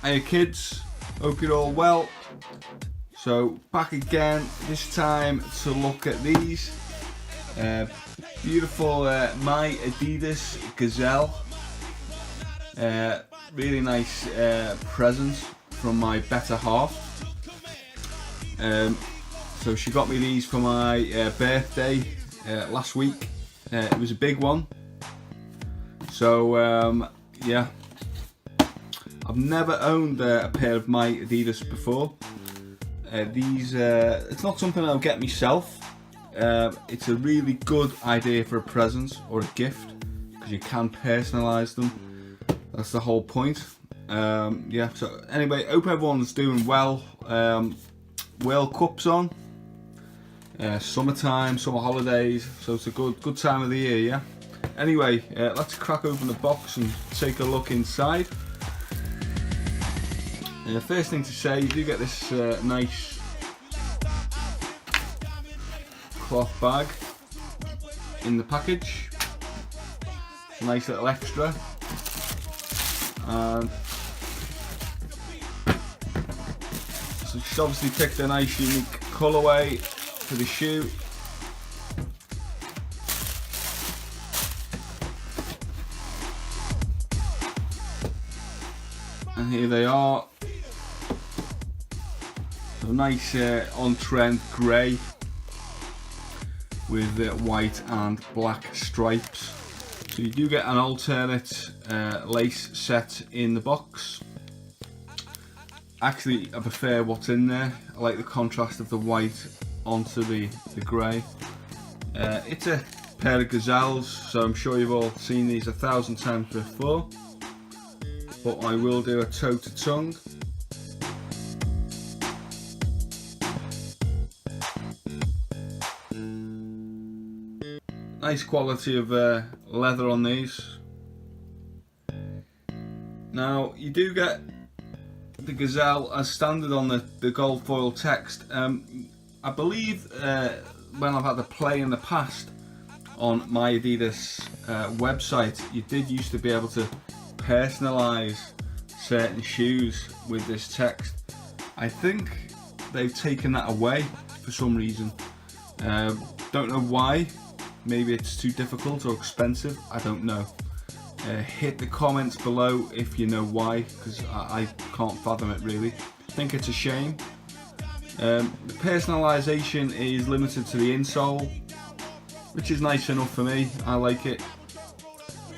Hey kids, hope you're all well. So back again, this time to look at these beautiful my Adidas Gazelle. Really nice present from my better half. So she got me these for my birthday last week. It was a big one. So yeah, I've never owned a pair of my Adidas before. These, it's not something I'll get myself. It's a really good idea for a present or a gift because you can personalise them. That's the whole point. Yeah. So anyway, hope everyone's doing well. World Cup's on. Summertime, summer holidays. So it's a good time of the year. Yeah. Anyway, let's crack open the box and take a look inside. First thing to say, you do get this nice cloth bag in the package. It's a nice little extra. And so she's obviously picked a nice unique colourway for the shoe. And here they are. So nice on-trend grey with white and black stripes. So you do get an alternate lace set in the box. Actually, I prefer what's in there. I like the contrast of the white onto the grey. It's a pair of Gazelles, so I'm sure you've all seen these 1,000 times before. But I will do a toe to tongue. Nice quality of leather on these. Now you do get the Gazelle as standard on the gold foil text. I believe when I've had to play in the past on my Adidas website, you did used to be able to personalise certain shoes with this text. I think they've taken that away for some reason. Don't know why. Maybe it's too difficult or expensive, I don't know. Hit the comments below if you know why, because I can't fathom it really. I think it's a shame. The personalisation is limited to the insole, which is nice enough for me. I like it.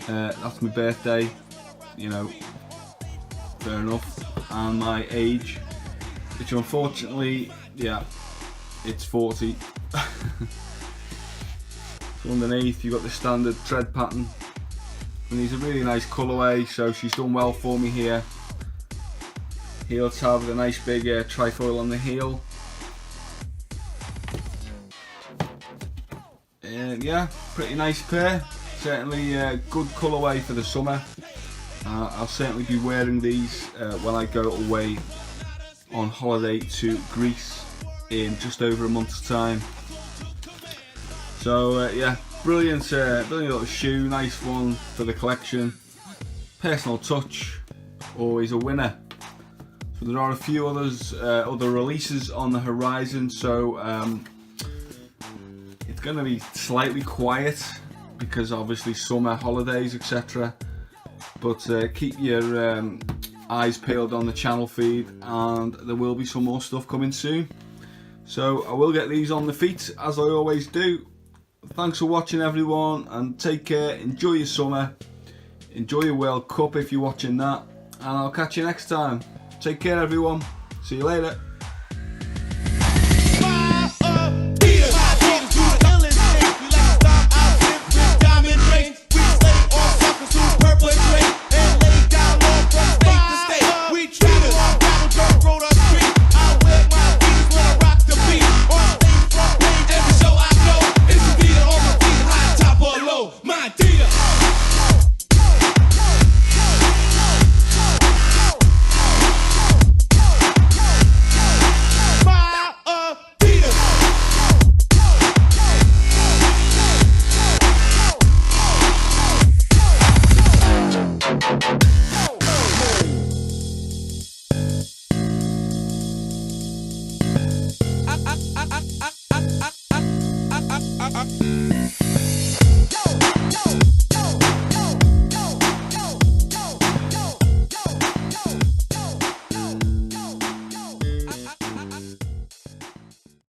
That's my birthday, you know, fair enough. And my age, which unfortunately, yeah, it's 40. So underneath you've got the standard tread pattern, and these are really nice colourway, so she's done well for me here. Heel tab with a nice big trifoil on the heel. And yeah, pretty nice pair. Certainly good colourway for the summer. I'll certainly be wearing these when I go away on holiday to Greece in just over a month's time. So yeah, brilliant little shoe, nice one for the collection. Personal touch, always a winner. So there are a few other releases on the horizon, so it's going to be slightly quiet because obviously summer holidays, etc. But keep your eyes peeled on the channel feed, and there will be some more stuff coming soon. So I will get these on the feet as I always do. Thanks for watching everyone, and take care. Enjoy your summer, enjoy your World Cup if you're watching that, and I'll catch you next time. Take care everyone, see you later.